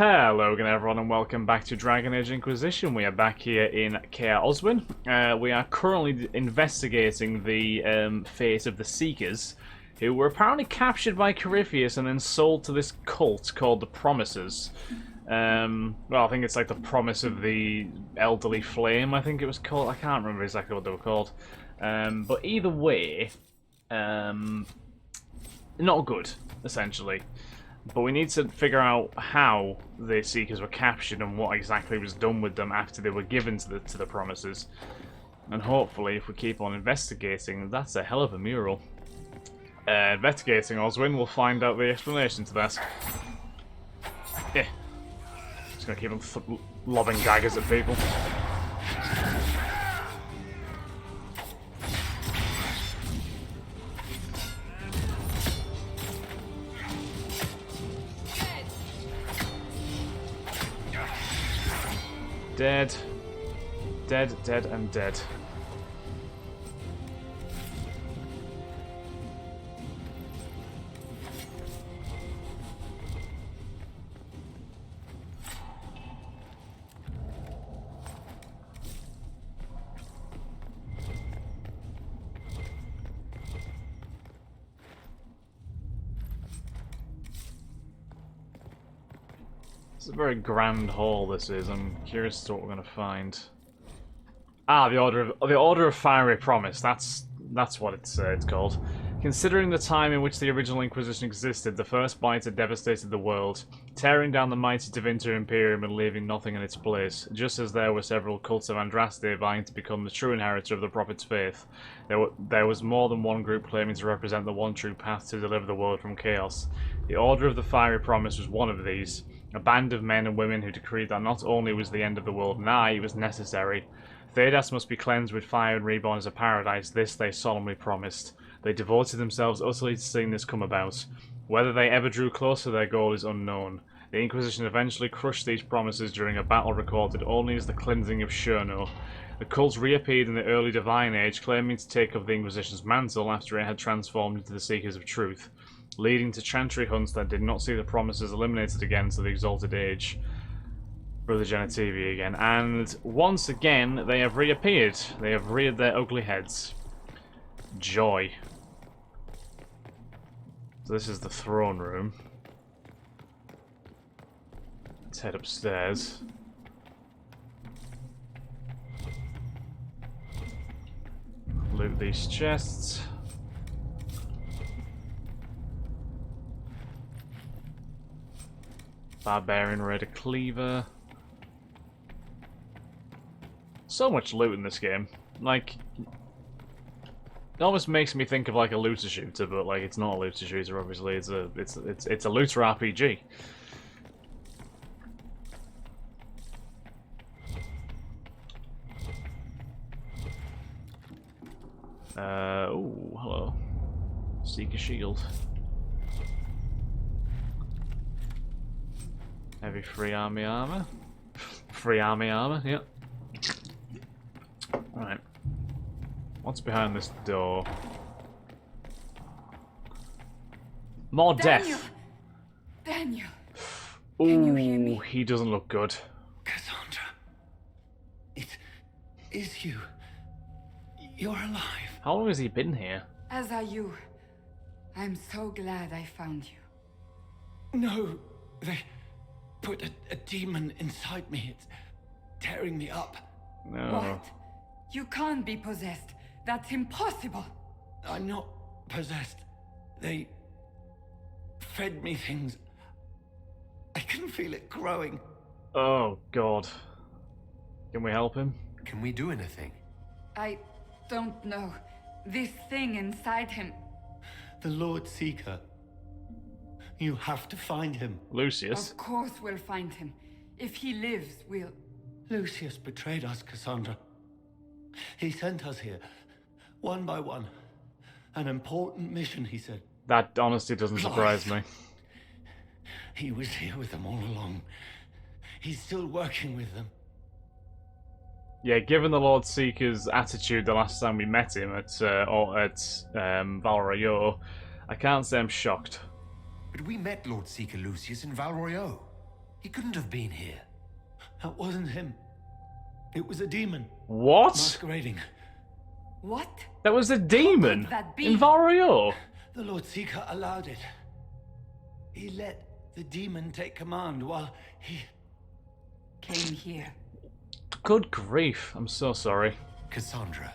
Hello again everyone and welcome back to Dragon Age Inquisition. We are back here in Kaer Oswin. We are currently investigating the fate of the Seekers, who were apparently captured by Corypheus and then sold to this cult called the Promisers. Well, I think it's like the Promise of the Elderly Flame, I think it was called. I can't remember exactly what they were called. But either way, not good, essentially. But we need to figure out how the Seekers were captured and what exactly was done with them after they were given to the Promisers. And hopefully, if we keep on investigating, that's a hell of a mural. Investigating Oswin, we'll find out the explanation to that. Yeah. Just gonna keep on lobbing daggers at people. Dead. Dead, dead, and dead. It's a very grand hall, this is. I'm curious as to what we're going to find. Ah, the Order of Fiery Promise. That's what it's called. Considering the time in which the original Inquisition existed, the First Blight had devastated the world, tearing down the mighty Divinter Emporium and leaving nothing in its place. Just as there were several cults of Andraste vying to become the true inheritor of the Prophet's faith, there was more than one group claiming to represent the one true path to deliver the world from chaos. The Order of the Fiery Promise was one of these. A band of men and women who decreed that not only was the end of the world nigh, it was necessary. Thedas must be cleansed with fire and reborn as a paradise. This they solemnly promised. They devoted themselves utterly to seeing this come about. Whether they ever drew close to their goal is unknown. The Inquisition eventually crushed these promises during a battle recorded only as the cleansing of Cherno. The cults reappeared in the early Divine Age, claiming to take up the Inquisition's mantle after it had transformed into the Seekers of Truth, leading to chantry hunts that did not see the Promises eliminated again to the Exalted Age. Brother Genitivi again. And once again, they have reappeared. They have reared their ugly heads. Joy. So this is the throne room. Let's head upstairs. Loot these chests. Barbarian Raider Cleaver. So much loot in this game. Like, it almost makes me think of like a looter shooter, but like it's not a looter shooter. Obviously, it's a looter RPG. Oh, hello. Seek a shield. Heavy free army armor. Free army armor, yep. Right. What's behind this door? More death. Daniel. Ooh, he doesn't look good. Cassandra. It is you. You're alive. How long has he been here? As are you. I'm so glad I found you. No, they put a demon inside me. It's tearing me up. No. What? You can't be possessed. That's impossible. I'm not possessed. They fed me things. I can feel it growing. Oh, God. Can we help him? Can we do anything? I don't know. This thing inside him. The Lord Seeker. You have to find him. Lucius. Of course we'll find him. If he lives, we'll... Lucius betrayed us, Cassandra. He sent us here, one by one. An important mission, he said. That honestly doesn't surprise me. He was here with them all along. He's still working with them. Yeah, given the Lord Seeker's attitude the last time we met him at Val Royeaux, I can't say I'm shocked. But we met Lord Seeker Lucius in Val Royeaux. He couldn't have been here. That wasn't him. It was a demon. What? Masquerading. What? That was a demon could that be? in Vario. The Lord Seeker allowed it. He let the demon take command while he... Came here. Good grief. I'm so sorry. Cassandra.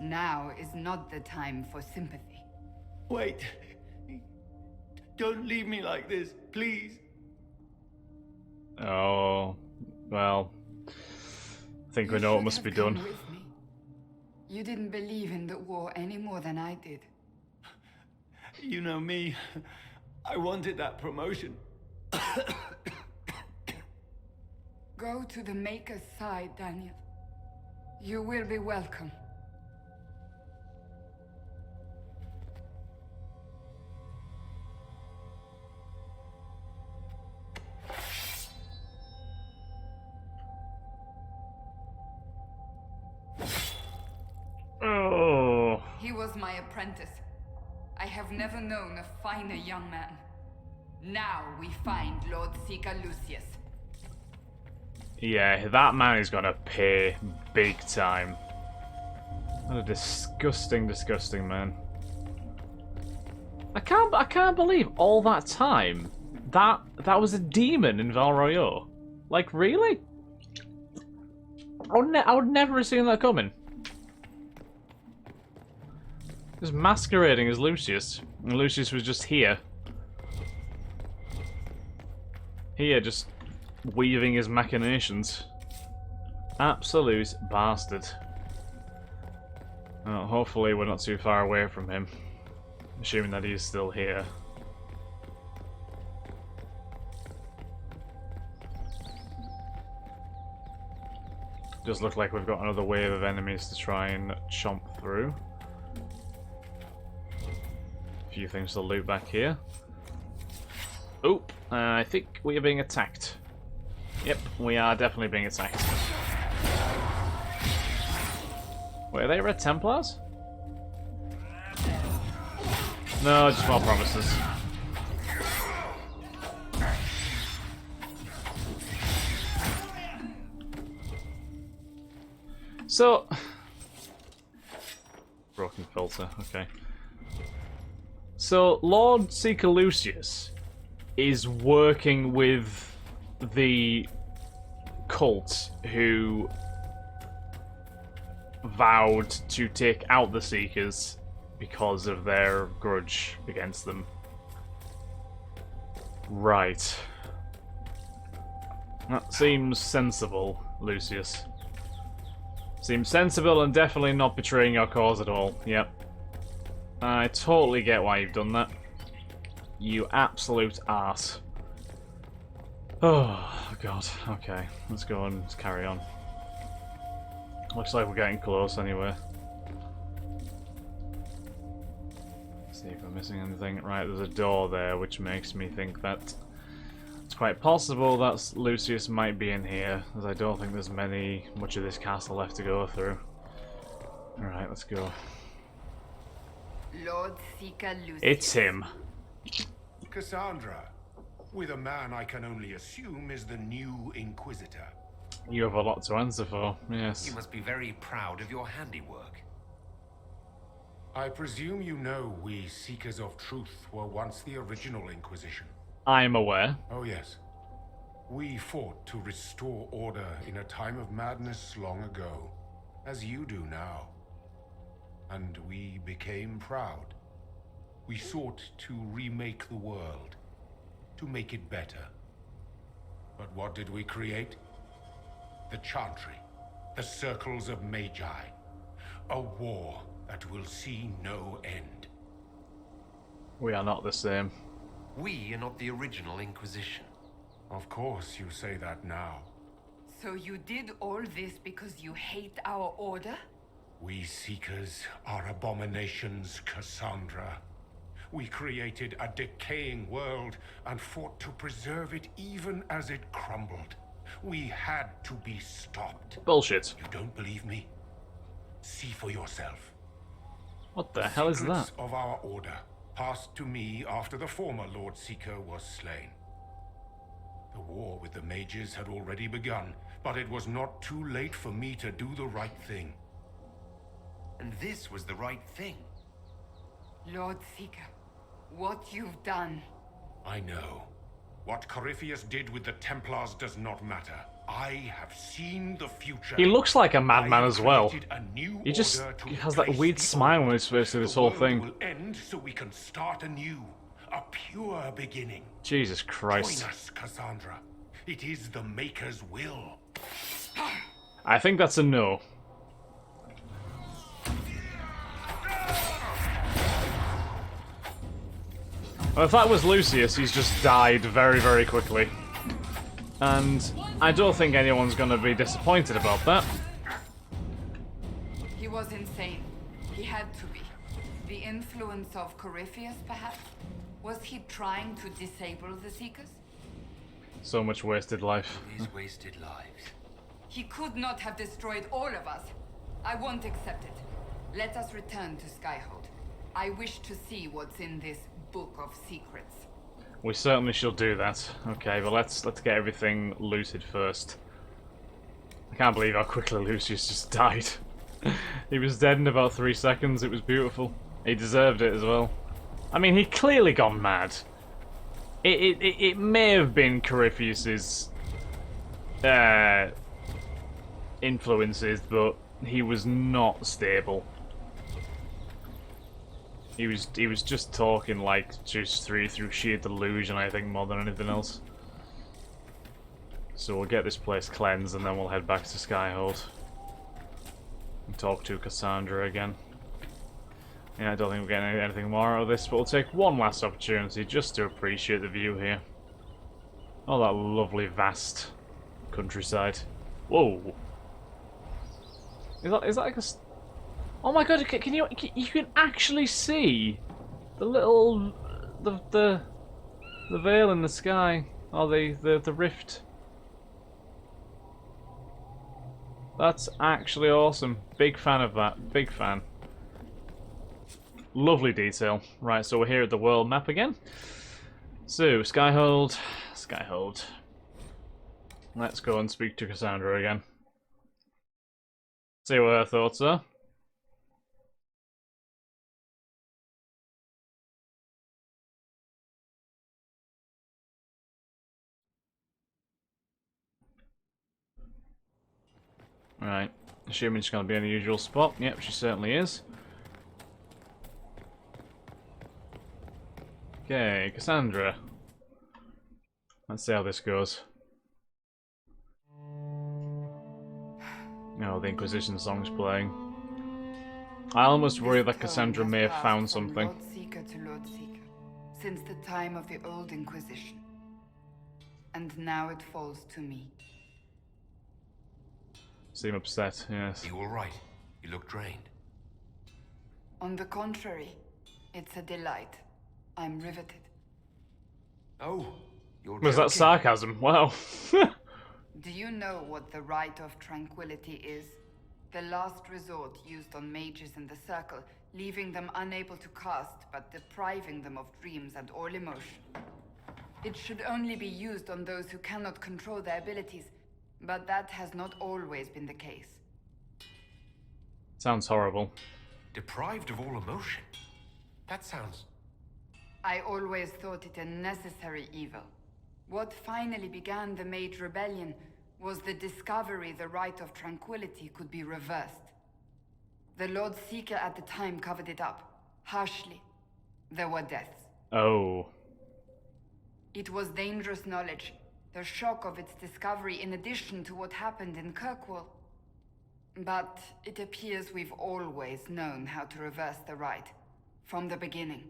Now is not the time for sympathy. Wait. Don't leave me like this, please. Oh, well. I think we You know what should must have be come done. with me. You didn't believe in the war any more than I did. You know me. I wanted that promotion. Go to the Maker's side, Daniel. You will be welcome. Oh. He was my apprentice. I have never known a finer young man. Now we find Lord Seeker Lucius. Yeah, that man is gonna pay big time. What a disgusting, disgusting man. I can't believe all that time that was a demon in Val Royeaux. Like, really? I would never have seen that coming. Just masquerading as Lucius, and Lucius was just here. Here, just weaving his machinations. Absolute bastard. Well, hopefully we're not too far away from him. Assuming that he's still here. Does look like we've got another wave of enemies to try and chomp through. A few things to loot back here. Oh, I think we are being attacked. Yep, we are definitely being attacked. Wait, are they Red Templars? No, just more promises. So... Broken filter, okay. So, Lord Seeker Lucius is working with the cult who vowed to take out the Seekers because of their grudge against them. Right. That seems sensible, Lucius. Seems sensible and definitely not betraying your cause at all. Yep. I totally get why you've done that. You absolute arse. Oh, God. Okay, let's go and carry on. Looks like we're getting close anyway. See if we're missing anything. Right, there's a door there, which makes me think that it's quite possible that Lucius might be in here, as I don't think there's much of this castle left to go through. Alright, let's go. Lord Seeker Lucius. It's him. Cassandra, with a man I can only assume is the new Inquisitor. You have a lot to answer for, yes. You must be very proud of your handiwork. I presume you know we Seekers of Truth were once the original Inquisition. I am aware. Oh yes. We fought to restore order in a time of madness long ago, as you do now. And we became proud. We sought to remake the world, to make it better. But what did we create? The Chantry, the Circles of Magi. A war that will see no end. We are not the same. We are not the original Inquisition. Of course you say that now. So you did all this because you hate our order? We Seekers are abominations, Cassandra. We created a decaying world and fought to preserve it even as it crumbled. We had to be stopped. Bullshit. You don't believe me? See for yourself. What the hell is that? Secrets of our order passed to me after the former Lord Seeker was slain. The war with the mages had already begun, but it was not too late for me to do the right thing. And this was the right thing. Lord Seeker, what you've done. I know. What Corypheus did with the Templars does not matter. I have seen the future. He looks like a madman I as well. created a new He just order to has that replace weird the smile old. on his face through this The whole world thing. will end so we can start anew. A pure beginning. Jesus Christ. Join us, Cassandra. It is the Maker's will. I think that's a no. Well, if that was Lucius, he's just died very, very quickly. And I don't think anyone's going to be disappointed about that. He was insane. He had to be. The influence of Corypheus, perhaps? Was he trying to disable the Seekers? So much wasted life. These wasted lives. He could not have destroyed all of us. I won't accept it. Let us return to Skyhold. I wish to see what's in this book of secrets. We certainly shall do that. Okay, but let's get everything looted first. I can't believe how quickly Lucius just died. He was dead in about 3 seconds. It was beautiful. He deserved it as well. I mean, he clearly gone mad. It may have been Corypheus's influences, but he was not stable. He was just talking like just through sheer delusion, I think, more than anything else. So we'll get this place cleansed and then we'll head back to Skyhold and talk to Cassandra again. Yeah, I don't think we're getting anything more out of this, but we'll take one last opportunity just to appreciate the view here. Oh, that lovely vast countryside. Whoa! Is that like a? Oh my god! Can you can actually see the little the veil in the sky, or the rift. That's actually awesome. Big fan of that. Big fan. Lovely detail. Right, so we're here at the world map again. So Skyhold. Let's go and speak to Cassandra again. See what her thoughts are. Right, assuming she's going to be in the usual spot. Yep, she certainly is. Okay, Cassandra. Let's see how this goes. Oh, the Inquisition song's playing. I almost worry that Cassandra may have found something. Lord Seeker to Lord Seeker, since the time of the old Inquisition. And now it falls to me. Seem upset, yes. You all right? You look drained. On the contrary, it's a delight. I'm riveted. Oh, you're Was that joking. sarcasm? Wow. Do you know what the Rite of Tranquility is? The last resort used on mages in the Circle, leaving them unable to cast, but depriving them of dreams and all emotion. It should only be used on those who cannot control their abilities, but that has not always been the case. Sounds horrible. Deprived of all emotion? That sounds... I always thought it a necessary evil. What finally began the Mage Rebellion was the discovery the Rite of Tranquility could be reversed. The Lord Seeker at the time covered it up, harshly. There were deaths. Oh. It was dangerous knowledge, the shock of its discovery in addition to what happened in Kirkwall. But it appears we've always known how to reverse the Rite, from the beginning.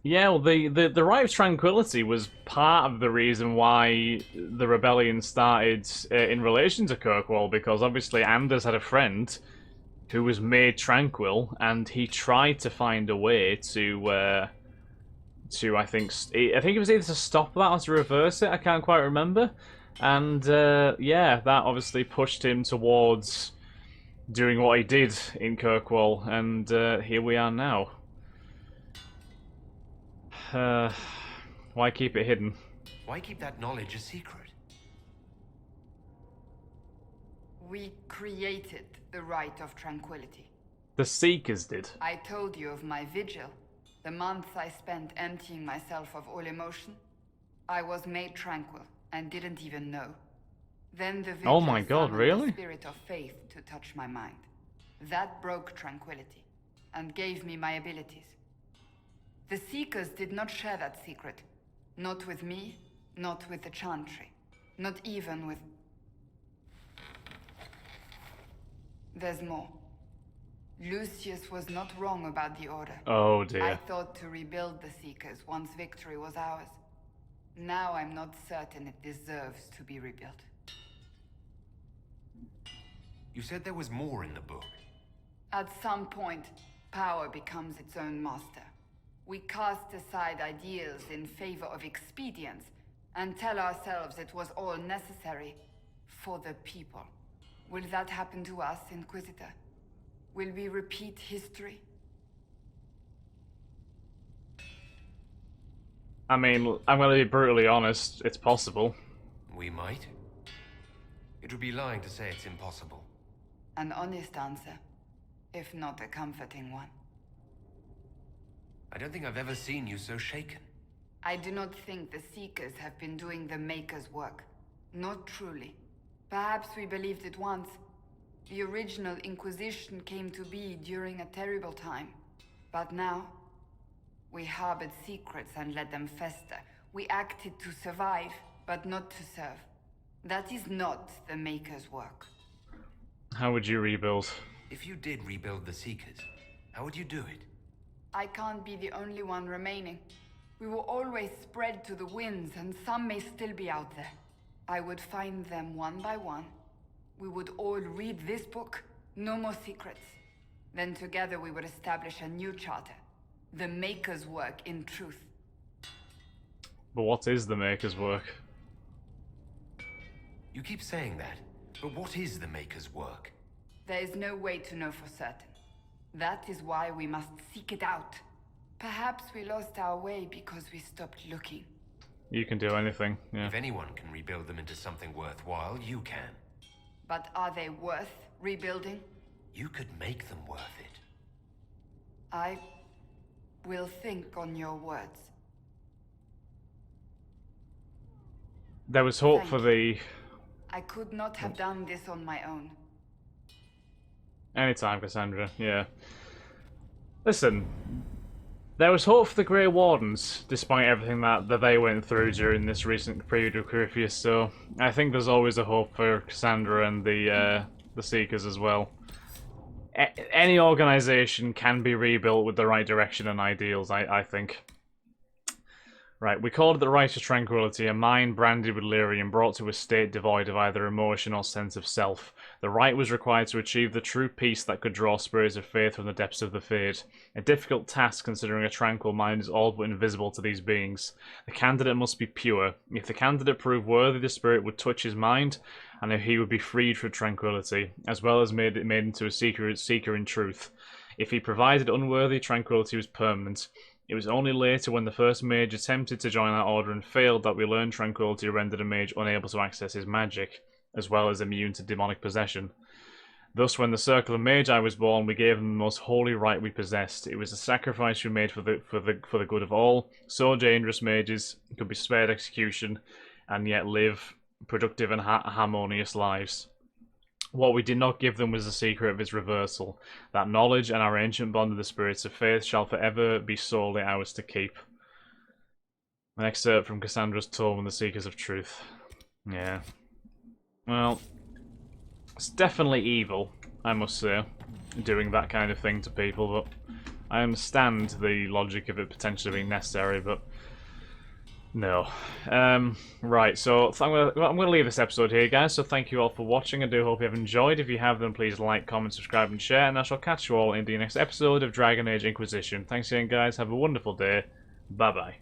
Yeah, well, the Rite of Tranquility was part of the reason why the rebellion started in relation to Kirkwall, because obviously Anders had a friend who was made tranquil, and he tried to find a way to I think it was either to stop that or to reverse it. I can't quite remember, and yeah, that obviously pushed him towards doing what he did in Kirkwall, and here we are now. Why keep it hidden? Why keep that knowledge a secret? We created the Rite of Tranquility. The Seekers did. I told you of my vigil. The months I spent emptying myself of all emotion. I was made tranquil and didn't even know. Then the vigil Oh my god, summoned really? the spirit of faith to touch my mind. That broke tranquility and gave me my abilities. The Seekers did not share that secret. Not with me, not with the Chantry, not even with... There's more. Lucius was not wrong about the Order. Oh I dear. thought to rebuild the Seekers once victory was ours. Now I'm not certain it deserves to be rebuilt. You said there was more in the book. At some point, power becomes its own master. We cast aside ideals in favor of expedience, and tell ourselves it was all necessary for the people. Will that happen to us, Inquisitor? Will we repeat history? I mean, I'm gonna be brutally honest, it's possible. We might. It would be lying to say it's impossible. An honest answer, if not a comforting one. I don't think I've ever seen you so shaken. I do not think the Seekers have been doing the Maker's work. Not truly. Perhaps we believed it once. The original Inquisition came to be during a terrible time. But now, we harbored secrets and let them fester. We acted to survive, but not to serve. That is not the Maker's work. How would you rebuild? If you did rebuild the Seekers, how would you do it? I can't be the only one remaining. We were always spread to the winds, and some may still be out there. I would find them one by one. We would all read this book. No more secrets. Then together we would establish a new charter. The Maker's work in truth. But what is the Maker's work? You keep saying that, but what is the Maker's work? There is no way to know for certain. That is why we must seek it out. Perhaps we lost our way because we stopped looking. You can do anything, yeah. If anyone can rebuild them into something worthwhile, you can. But are they worth rebuilding? You could make them worth it. I will think on your words. There was hope Thank for the... I could not have done this on my own. Anytime, Cassandra, yeah. Listen, there was hope for the Grey Wardens, despite everything that they went through during this recent period of Corypheus, so I think there's always a hope for Cassandra and the Seekers as well. Any organization can be rebuilt with the right direction and ideals, I think. Right, we called it the Rite of Tranquility, a mind branded with lyrium brought to a state devoid of either emotion or sense of self. The rite was required to achieve the true peace that could draw spirits of faith from the depths of the Fade. A difficult task considering a tranquil mind is all but invisible to these beings. The candidate must be pure. If the candidate proved worthy, the spirit would touch his mind, and he would be freed from tranquility, as well as made into a seeker in truth. If he provided unworthy, tranquility was permanent. It was only later when the first mage attempted to join our order and failed that we learned tranquility rendered a mage unable to access his magic, as well as immune to demonic possession. Thus, when the Circle of Magi was born, we gave them the most holy right we possessed. It was a sacrifice we made for the good of all. So dangerous mages could be spared execution, and yet live productive and harmonious lives. What we did not give them was the secret of its reversal. That knowledge and our ancient bond of the spirits of faith shall forever be solely ours to keep. An excerpt from Cassandra's Tome and the Seekers of Truth. Yeah. Well, it's definitely evil, I must say, doing that kind of thing to people, but I understand the logic of it potentially being necessary, but no. Right, so I'm gonna leave this episode here, guys, so thank you all for watching. I do hope you have enjoyed. If you have, then please like, comment, subscribe, and share, and I shall catch you all in the next episode of Dragon Age Inquisition. Thanks again, guys. Have a wonderful day. Bye-bye.